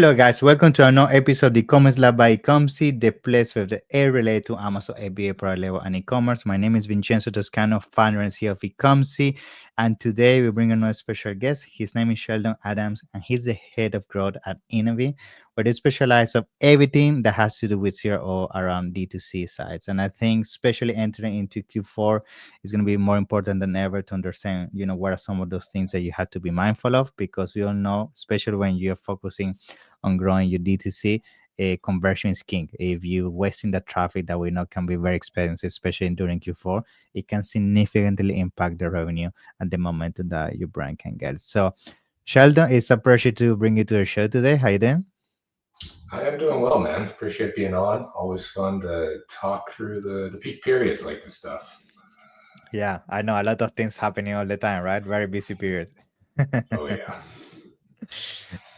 Hello, guys. Welcome to another episode of the Commerce Lab by Ecomcy, the place where the air related to Amazon FBA product level and e-commerce. My name is Vincenzo Toscano, founder and CEO of Ecomcy, and today we bring another special guest. His name is Sheldon Adams, and he's the head of growth at Enavi, where they specialize of everything that has to do with CRO around D2C sites. And I think, especially entering into Q4, is going to be more important than ever to understand, what are some of those things that you have to be mindful of, because we all know, especially when you're focusing on growing your D2C, conversion is king. If you wasting the traffic that we know can be very expensive, especially during Q4, it can significantly impact the revenue and the momentum that your brand can get. So, Sheldon, it's a pleasure to bring you to the show today. How you doing? I am doing well, man. Appreciate being on. Always fun to talk through the peak periods like this stuff. Yeah, I know a lot of things happening all the time, right? Very busy period. Oh yeah.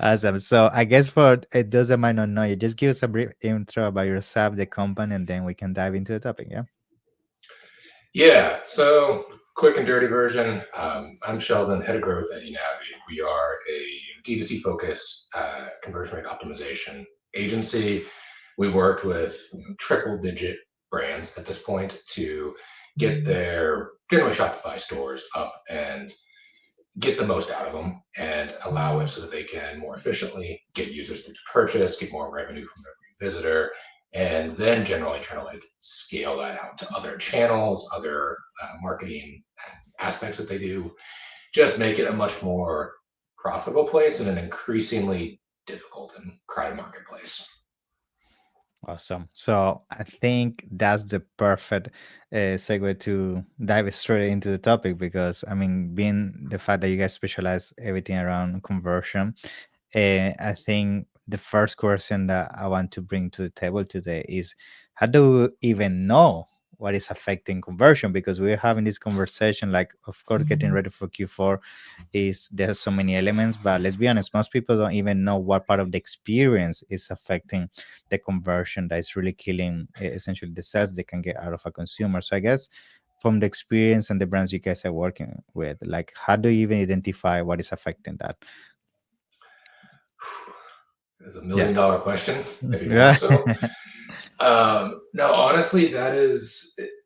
Awesome. So I guess for those that might not know you, just give us a brief intro about yourself, the company, and then we can dive into the topic. Yeah. Yeah. So quick and dirty version. I'm Sheldon, head of growth at Enavi. We are a D2C focused conversion rate optimization agency. We've worked with triple digit brands at this point to get their generally Shopify stores up and get the most out of them and allow it so that they can more efficiently get users through to purchase, get more revenue from every visitor, and then generally try to scale that out to other channels, other marketing aspects that they do. Just make it a much more profitable place in an increasingly difficult and crowded marketplace. Awesome. So I think that's the perfect segue to dive straight into the topic because I mean, being the fact that you guys specialize everything around conversion, I think the first question that I want to bring to the table today is how do we even know what is affecting conversion? Because we're having this conversation, like, of course, getting ready for Q4 is there's so many elements, but let's be honest, most people don't even know what part of the experience is affecting the conversion that is really killing essentially the sales they can get out of a consumer. So I guess from the experience and the brands you guys are working with, like how do you even identify what is affecting that? It's a Yeah. $1 million question, maybe more Yeah. so. No, honestly, it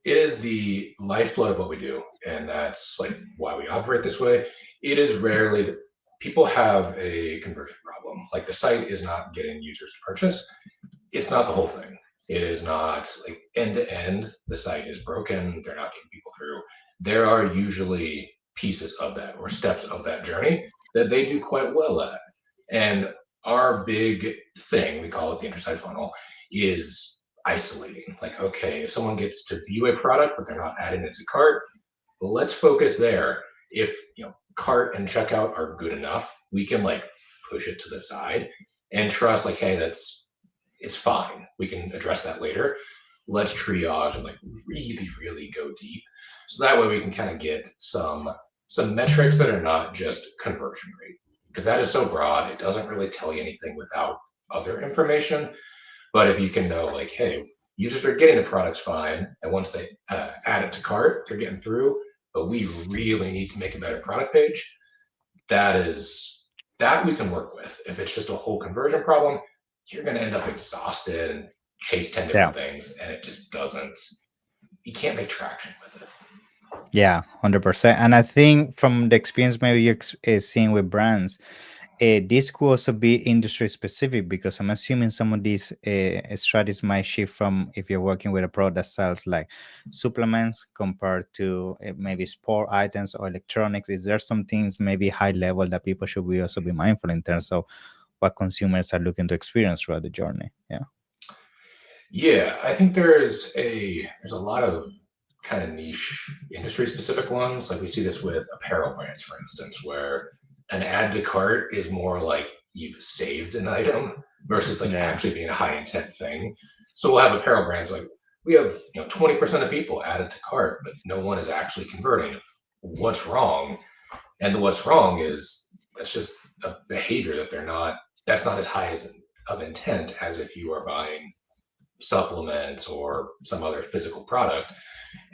is the lifeblood of what we do, and that's like why we operate this way. It is rarely people have a conversion problem. Like the site is not getting users to purchase. It's not the whole thing. It is not like end to end. The site is broken. They're not getting people through. There are usually pieces of that or steps of that journey that they do quite well at. And our big thing, we call it the intersite funnel, is isolating. Like, okay, if someone gets to view a product but they're not adding it to cart, let's focus there. If cart and checkout are good enough, we can push it to the side and trust hey, it's fine. We can address that later. Let's triage and really, really go deep. So that way we can kind of get some metrics that are not just conversion rate, because that is so broad. It doesn't really tell you anything without other information. But if you can know hey, users are getting the products fine, and once they add it to cart, they're getting through, but we really need to make a better product page. That we can work with. If it's just a whole conversion problem, you're going to end up exhausted and chase 10 Yeah. different things, and it just doesn't, you can't make traction with it. Yeah, 100%. And I think from the experience maybe you're seeing with brands, this could also be industry specific because I'm assuming some of these strategies might shift from if you're working with a product that sells like supplements compared to maybe sport items or electronics. Is there some things maybe high level that people should be also be mindful in terms of what consumers are looking to experience throughout the journey? Yeah. Yeah, I think there's a lot of kind of niche industry specific ones. Like we see this with apparel brands, for instance, where an add to cart is more like you've saved an item versus Yeah. actually being a high intent thing. So we'll have apparel brands we have 20% of people added to cart, but no one is actually converting. What's wrong? And what's wrong is that's just a behavior that's not as high of intent as if you are buying supplements or some other physical product,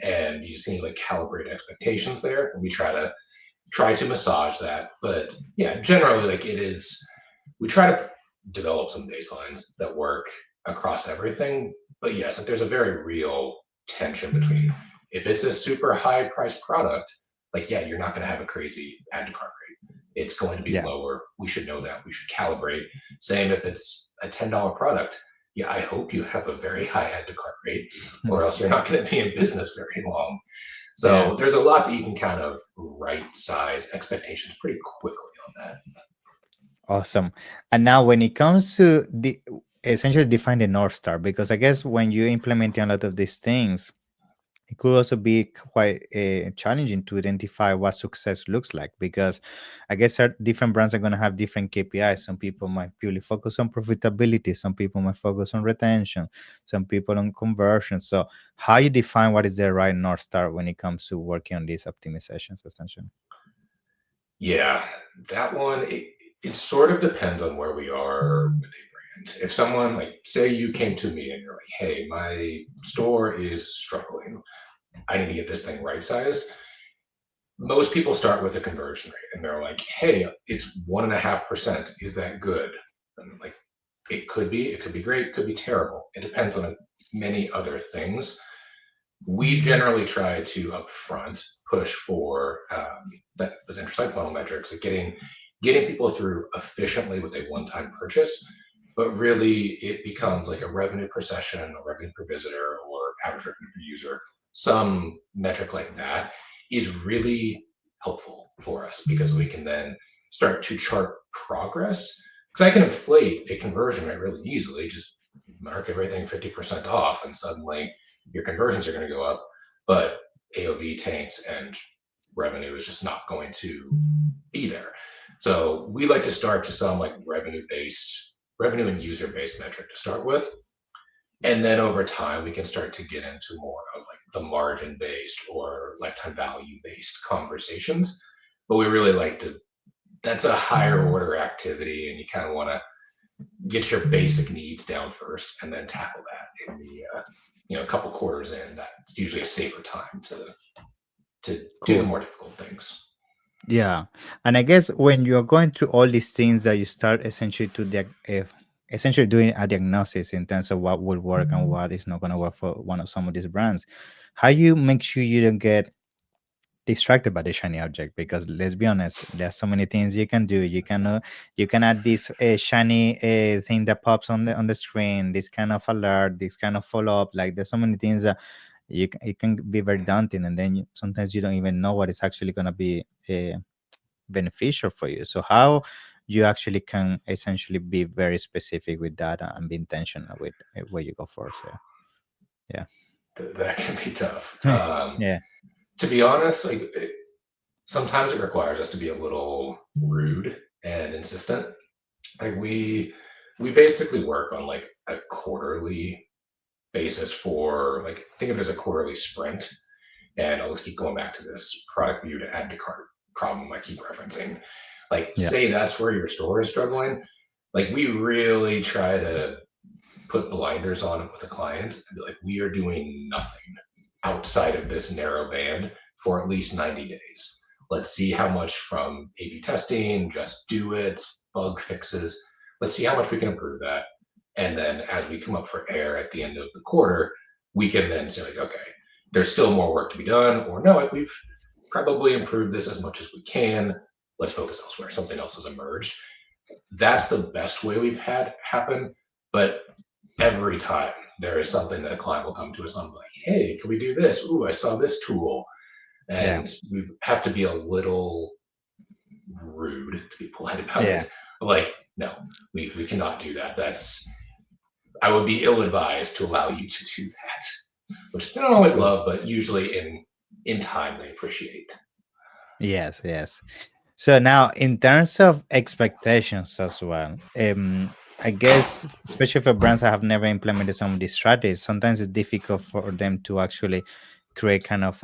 and you just need to calibrate expectations there. And we try to massage that. But yeah, generally it is, we try to develop some baselines that work across everything. But yes, like there's a very real tension between if it's a super high priced product, like yeah, you're not going to have a crazy add to cart rate. It's going to be Yeah. lower. We should know that. We should calibrate. Same if it's a $10 product. Yeah, I hope you have a very high add to cart rate, or else you're not going to be in business very long. Yeah. So there's a lot that you can kind of right size expectations pretty quickly on that. Awesome. And now, when it comes to the essentially define the North Star, because I guess when you implement a lot of these things, it could also be quite challenging to identify what success looks like, because I guess different brands are going to have different KPIs. Some people might purely focus on profitability, some people might focus on retention, some people on conversion. So, how you define what is the right North Star when it comes to working on these optimizations, essentially? Yeah, that one, it sort of depends on where we are with a brand. If someone, like, say you came to me and you're like, hey, my store is struggling, I need to get this thing right sized. Most people start with a conversion rate and they're like, hey, it's 1.5%. Is that good? And like, it could be great, it could be terrible. It depends on many other things. We generally try to upfront push for that was interest funnel metrics, like getting people through efficiently with a one-time purchase, but really it becomes like a revenue per session, or revenue per visitor, or average revenue per user. Some metric like that is really helpful for us because we can then start to chart progress. Because I can inflate a conversion rate really easily, just mark everything 50% off, and suddenly your conversions are going to go up, but AOV tanks and revenue is just not going to be there. So we like to start to some like revenue and user based metric to start with. And then over time, we can start to get into more of like the margin based or lifetime value based conversations. But we really like to, that's a higher order activity, and you kind of want to get your basic needs down first and then tackle that in the a couple quarters in. That's usually a safer time to do the Cool. more difficult things. Yeah, and I guess when you're going through all these things, that you start essentially to essentially doing a diagnosis in terms of what will work and what is not going to work for one of some of these brands. How you make sure you don't get distracted by the shiny object? Because let's be honest, there's so many things you can do. You can add this shiny thing that pops on the screen, this kind of alert, this kind of follow up. Like there's so many things that it can be very daunting, and then sometimes you don't even know what is actually going to be beneficial for you. So how you actually can essentially be very specific with that and be intentional with where you go for. So yeah. That can be tough. Yeah. To be honest, like sometimes it requires us to be a little rude and insistent. Like we basically work on like a quarterly basis for like think of it as a quarterly sprint. And I'll just keep going back to this product view to add to cart problem I keep referencing. Like, Yeah. say that's where your store is struggling. Like, we really try to put blinders on it with a client and be like, we are doing nothing outside of this narrow band for at least 90 days. Let's see how much from A/B testing, just do it, bug fixes. Let's see how much we can improve that. And then as we come up for air at the end of the quarter, we can then say, like, okay, there's still more work to be done, or no, we've probably improved this as much as we can. Let's focus elsewhere. Something else has emerged. That's the best way we've had happen. But every time there is something that a client will come to us on, like, hey, can we do this? Ooh, I saw this tool. Yeah. And we have to be a little rude, to be polite about Yeah. it. Like, no, we cannot do that. I would be ill advised to allow you to do that, which they don't always Cool. love, but usually in time they appreciate. Yes, yes. So now, in terms of expectations as well, I guess especially for brands that have never implemented some of these strategies, sometimes it's difficult for them to actually create kind of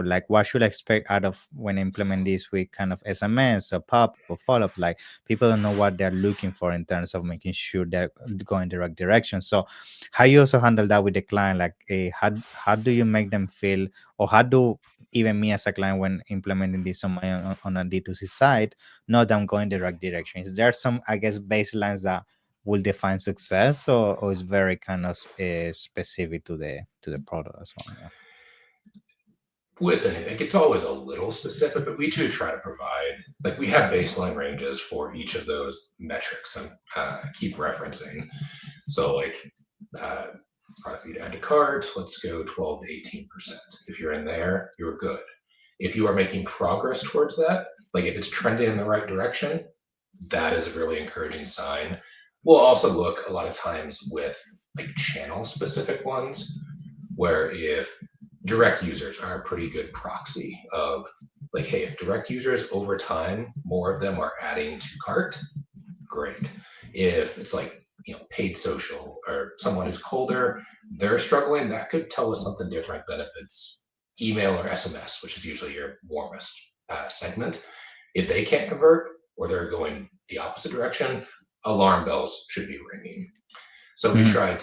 like what should I expect out of when I implement this with kind of SMS or pop or follow up. Like people don't know what they're looking for in terms of making sure they're going the right direction. So how you also handle that with the client? Like how do you make them feel, or how do even me as a client when implementing this on my on a D2C site, know that I'm going the right direction? Is there some, I guess, baselines that will define success, or is very kind of specific to the product as well. Yeah. With anything, it's always a little specific, but we do try to provide, like, we have baseline ranges for each of those metrics and keep referencing. So, like, uh, product feed add to cart, let's go 12 to 18%. If you're in there, you're good. If you are making progress towards that, like if it's trending in the right direction, that is a really encouraging sign. We'll also look a lot of times with like channel specific ones, where if direct users are a pretty good proxy of like, hey, if direct users over time, more of them are adding to cart, great. If it's like, paid social or someone who's colder, they're struggling, that could tell us something different than if it's email or SMS, which is usually your warmest segment. If they can't convert or they're going the opposite direction, alarm bells should be ringing. So we Mhm. try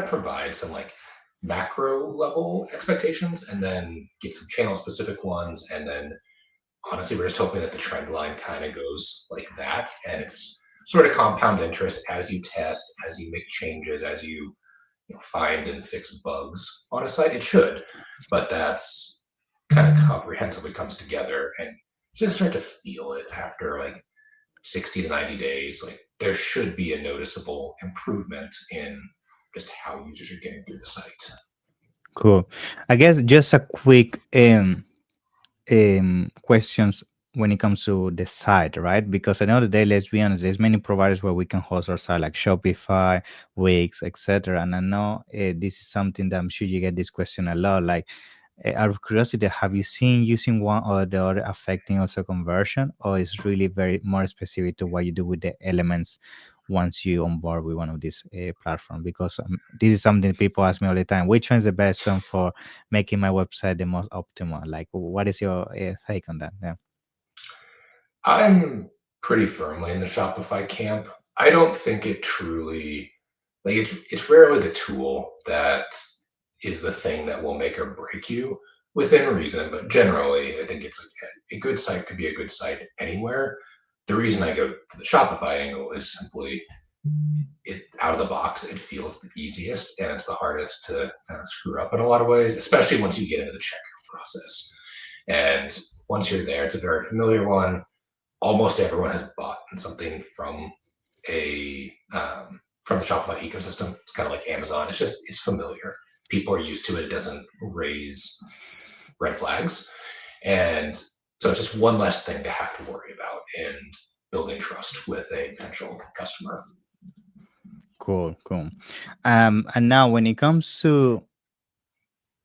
to provide some like macro level expectations and then get some channel specific ones. And then honestly, we're just hoping that the trend line kind of goes like that. And it's sort of compound interest as you test, as you make changes, as you find and fix bugs on a site. It should, but that's kind of comprehensively comes together and you just start to feel it after like 60 to 90 days. Like there should be a noticeable improvement in just how users are getting through the site. Cool. I guess just a quick questions when it comes to the site, right? Because I know today, let's be honest, there's many providers where we can host our site, like Shopify, Wix, etc. And I know this is something that I'm sure you get this question a lot. Like, out of curiosity, have you seen using one or the other affecting also conversion, or is really very more specific to what you do with the elements once you onboard with one of these platforms? Because this is something people ask me all the time: which one is the best one for making my website the most optimal? Like, what is your take on that? Yeah. I'm pretty firmly in the Shopify camp. I don't think it truly like it's rarely the tool that is the thing that will make or break you within reason, but generally I think it's a good site could be a good site anywhere. The reason I go to the Shopify angle is simply it out of the box, it feels the easiest and it's the hardest to kind of screw up in a lot of ways, especially once you get into the checkout process. And once you're there, it's a very familiar one. Almost everyone has bought something a from the Shopify ecosystem. It's kind of like Amazon. It's familiar. People are used to it. It doesn't raise red flags, and so it's just one less thing to have to worry about in building trust with a potential customer. Cool, cool. And now when it comes to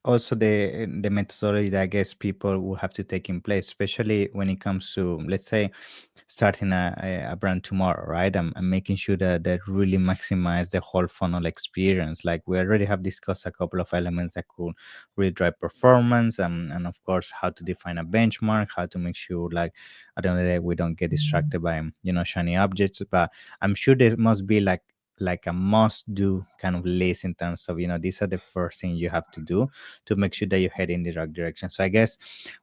also the methodology that I guess people will have to take in place, especially when it comes to, let's say, starting a brand tomorrow, right? I'm making sure that they really maximize the whole funnel experience. Like we already have discussed a couple of elements that could really drive performance, and of course how to define a benchmark, how to make sure like at the end of the day we don't get distracted by shiny objects. But I'm sure there must be like a must do kind of list in terms of these are the first thing you have to do to make sure that you head in the right direction. So I guess,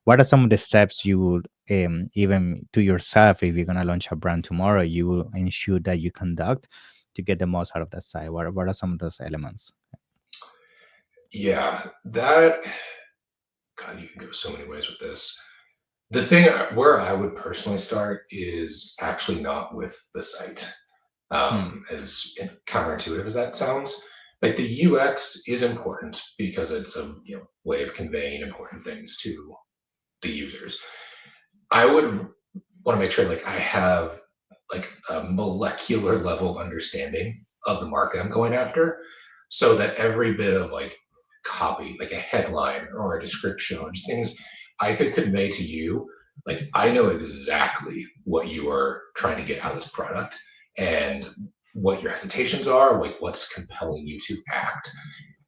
what are some of the steps you would even to yourself, if you're going to launch a brand tomorrow, you will ensure that you conduct to get the most out of that site? What are some of those elements? Yeah, that God, you can go so many ways with this. The thing where I would personally start is actually not with the site. Hmm. As counterintuitive as that sounds, like the UX is important because it's a way of conveying important things to the users. I would want to make sure like I have like a molecular level understanding of the market I'm going after, so that every bit of like copy, like a headline or a description or just things I could convey to you, like I know exactly what you are trying to get out of this product and what your hesitations are, like what's compelling you to act.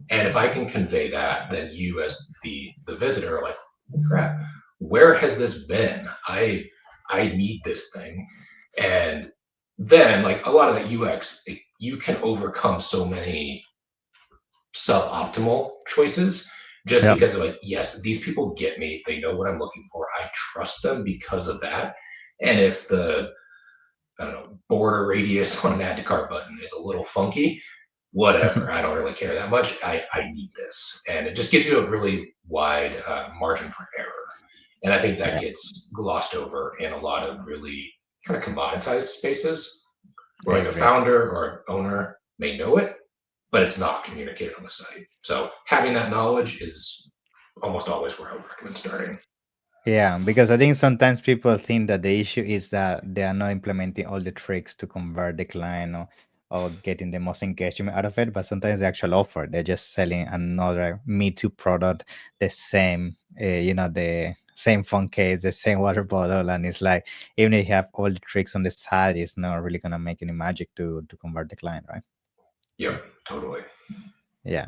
And if I can convey that, then you as the visitor are like, crap, where has this been? I need this thing. And then like a lot of the UX, you can overcome so many suboptimal choices just Yeah. because of like, yes, these people get me. They know what I'm looking for. I trust them because of that. And if I don't know, border radius on an add to cart button is a little funky. Whatever, I don't really care that much. I need this, and it just gives you a really wide margin for error. And I think that Yeah, gets glossed over in a lot of really kind of commoditized spaces I where like a agree. founder or an owner may know it, but it's not communicated on the site. So having that knowledge is almost always where I would recommend starting. Yeah, because I think sometimes people think that the issue is that they are not implementing all the tricks to convert the client or getting the most engagement out of it. But sometimes the actual offer, they're just selling another Me Too product, the same, the same phone case, the same water bottle. And it's like, even if you have all the tricks on the side, it's not really going to make any magic to convert the client, right? Yep, totally. Yeah.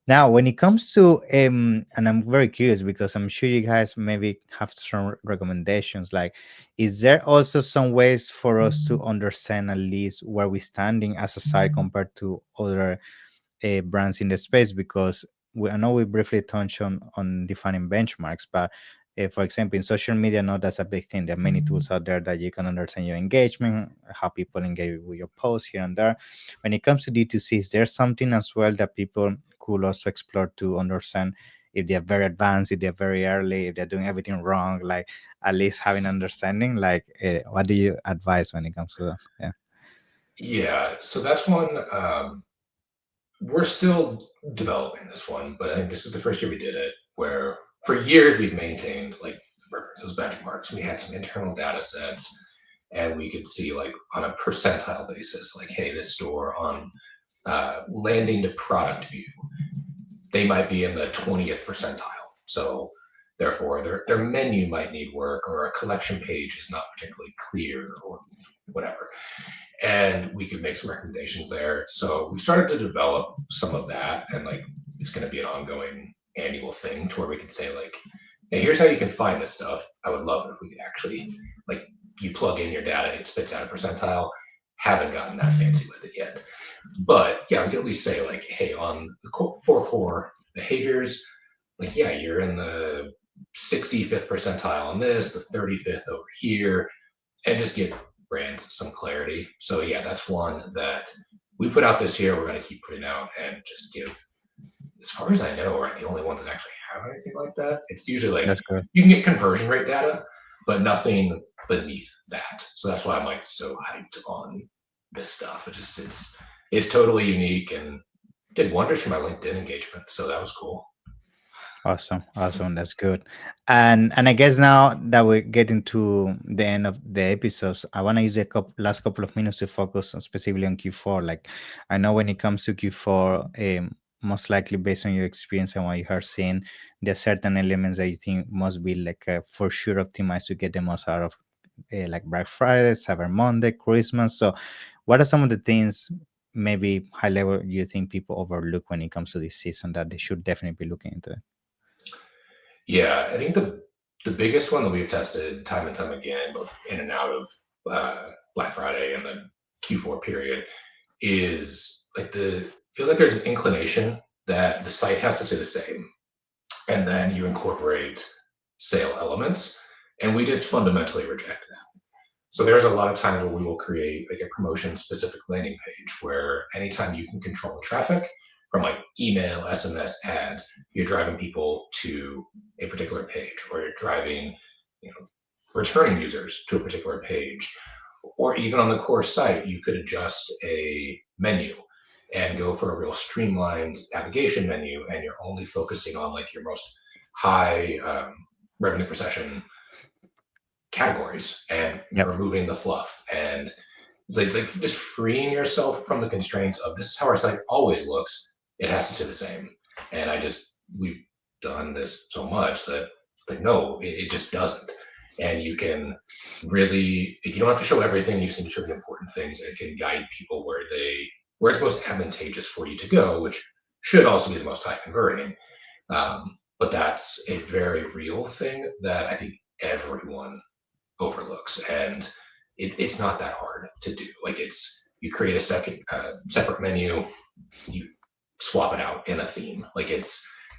Now, when it comes to and I'm very curious because I'm sure you guys maybe have some recommendations. Like, is there also some ways for us to understand at least where we're standing as a site compared to other brands in the space? Because I know we briefly touched on defining benchmarks, but for example, in social media, I know that's a big thing. There are many tools out there that you can understand your engagement, how people engage with your posts here and there. When it comes to D2C, is there something as well that people could also explore to understand if they're very advanced, if they're very early, if they're doing everything wrong, like at least having understanding? Like, what do you advise when it comes to that? Yeah. Yeah, so that's one. We're still developing this one, but I think this is the first year we did it. Where for years we've maintained like references, benchmarks. We had some internal data sets, and we could see like on a percentile basis, like, hey, this store on landing to product view, they might be in the 20th percentile. So therefore, their menu might need work, or a collection page is not particularly clear, or whatever. And we could make some recommendations there. So we started to develop some of that, and like it's going to be an ongoing annual thing to where we could say like, hey, here's how you can find this stuff. I would love it if we could actually like you plug in your data, it spits out a percentile. Haven't gotten that fancy with it yet, but yeah, we could at least say like, hey, on the four core behaviors, like yeah, you're in the 65th percentile on this, the 35th over here, and just give brands some clarity. So yeah, that's one that we put out this year. We're going to keep putting out and just give. As far as I know, we're the only ones that actually have anything like that. It's usually like That's good. you can get conversion rate data, but nothing beneath that. So that's why I'm like so hyped on this stuff. It's totally unique and did wonders for my LinkedIn engagement. So that was cool. Awesome, awesome. That's good. And I guess now that we're getting to the end of the episodes, I want to use the last couple of minutes to focus on specifically on Q4. Like, I know when it comes to Q4, most likely based on your experience and what you are seeing, there are certain elements that you think must be like for sure optimized to get the most out of like Black Friday, Cyber Monday, Christmas. So, what are some of the things, maybe high level, you think people overlook when it comes to this season that they should definitely be looking into? Yeah, I think the biggest one that we've tested time and time again, both in and out of Black Friday and the Q4 period, is like the feels like there's an inclination that the site has to stay the same, and then you incorporate sale elements, and we just fundamentally reject that. So there's a lot of times where we will create like a promotion specific landing page where anytime you can control the traffic from like email, SMS, ads, you're driving people to a particular page, or you're driving, returning users to a particular page, or even on the core site, you could adjust a menu and go for a real streamlined navigation menu, and you're only focusing on like your most high revenue per session categories, and Yep. removing the fluff. And it's like just freeing yourself from the constraints of this is how our site always looks. It has to stay the same. And we've done this so much that like, no, it just doesn't. And you can really, you don't have to show everything. You just need to show the important things, and it can guide people where it's most advantageous for you to go, which should also be the most high converting. But that's a very real thing that I think everyone overlooks, and it's not that hard to do. Like you create a separate menu, you swap it out in a theme. Like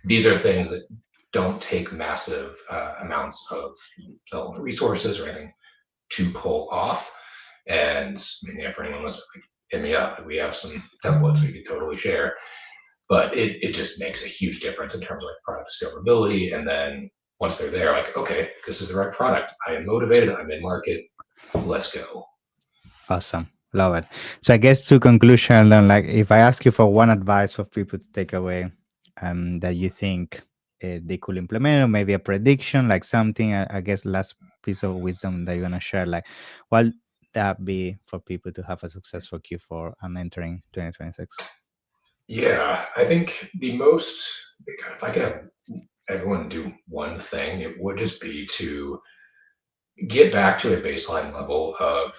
these are things that don't take massive amounts of development resources or anything to pull off. And I mean, yeah, for anyone listening, like, hit me up. We have some templates we could totally share. But it just makes a huge difference in terms of like product discoverability. And then once they're there, like, okay, this is the right product. I am motivated. I'm in market. Let's go. Awesome. Love it. So I guess to conclusion, then, like if I ask you for one advice for people to take away that you think they could implement, or maybe a prediction, like something, I guess last piece of wisdom that you're gonna share, like what that be for people to have a successful Q4 and entering 2026? Yeah, I think the most, if I could have everyone do one thing, it would just be to get back to a baseline level of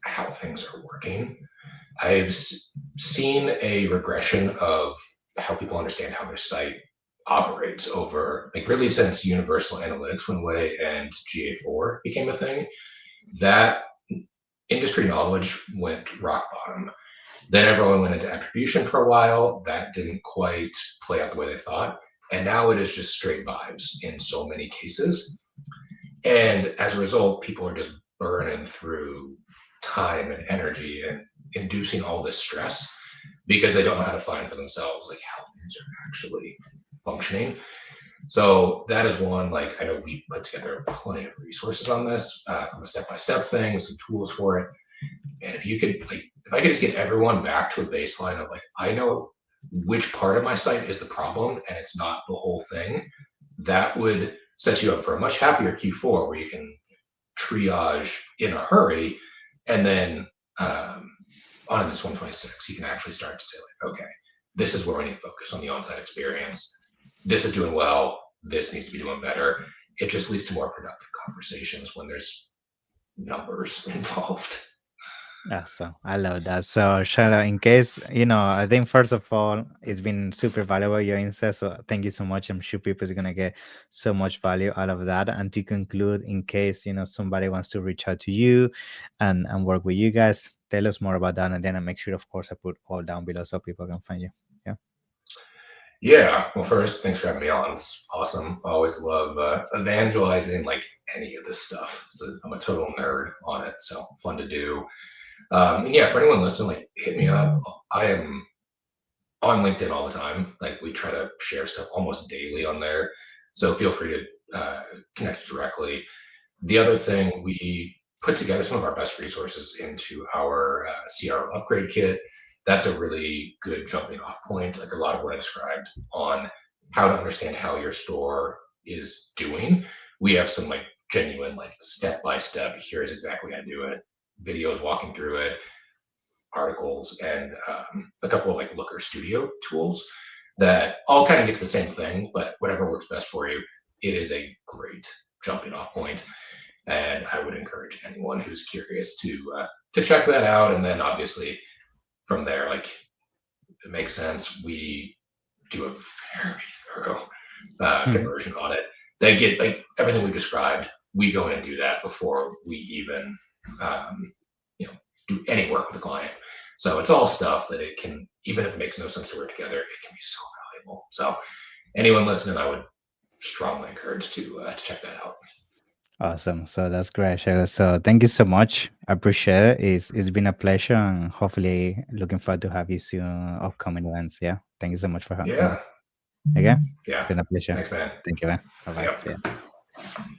how things are working. I've seen a regression of how people understand how their site operates over, like, really since Universal Analytics went away and GA4 became a thing. That industry knowledge went rock bottom. Then everyone went into attribution for a while. That didn't quite play out the way they thought. And now it is just straight vibes in so many cases. And as a result, people are just burning through time and energy and inducing all this stress because they don't know how to find for themselves like how things are actually functioning. So that is one. Like, I know we put together plenty of resources on this from a step-by-step thing with some tools for it. And if you could, like, if I could just get everyone back to a baseline of like, I know which part of my site is the problem and it's not the whole thing, that would set you up for a much happier Q4 where you can triage in a hurry. And then on this 126, you can actually start to say, like, okay, this is where we need to focus on the on-site experience. This is doing well. This needs to be doing better. It just leads to more productive conversations when there's numbers involved. Awesome. I love that. So, Shana, in case, I think first of all, it's been super valuable, your insights. So, thank you so much. I'm sure people are going to get so much value out of that. And to conclude, in case, somebody wants to reach out to you and work with you guys, tell us more about that. And then I make sure, of course, I put all down below so people can find you. Yeah. Yeah. Well, first, thanks for having me on. It's awesome. I always love evangelizing like any of this stuff. So I'm a total nerd on it. So fun to do. And yeah, for anyone listening, like, hit me up. I am on LinkedIn all the time. Like, we try to share stuff almost daily on there. So feel free to connect directly. The other thing, we put together some of our best resources into our CRO upgrade kit. That's a really good jumping off point. Like, a lot of what I described on how to understand how your store is doing. We have some like genuine, like, step by step, here's exactly how to do it, videos walking through it, articles, and a couple of like Looker Studio tools that all kind of get to the same thing, but whatever works best for you, it is a great jumping off point. And I would encourage anyone who's curious to check that out. And then obviously from there, like, if it makes sense, we do a very thorough conversion audit. They get like everything we described. We go in and do that before we even do any work with the client. So it's all stuff that it can, even if it makes no sense to work together, it can be so valuable. So anyone listening, I would strongly encourage to check that out. Awesome. So that's great, Sheila. So thank you so much. I appreciate it. It's been a pleasure, and hopefully looking forward to have you soon upcoming events. Yeah. Thank you so much for having me. Yeah. Okay. Yeah. Been a pleasure. Thanks, man. Thank you, man. Bye bye. Yep. See ya.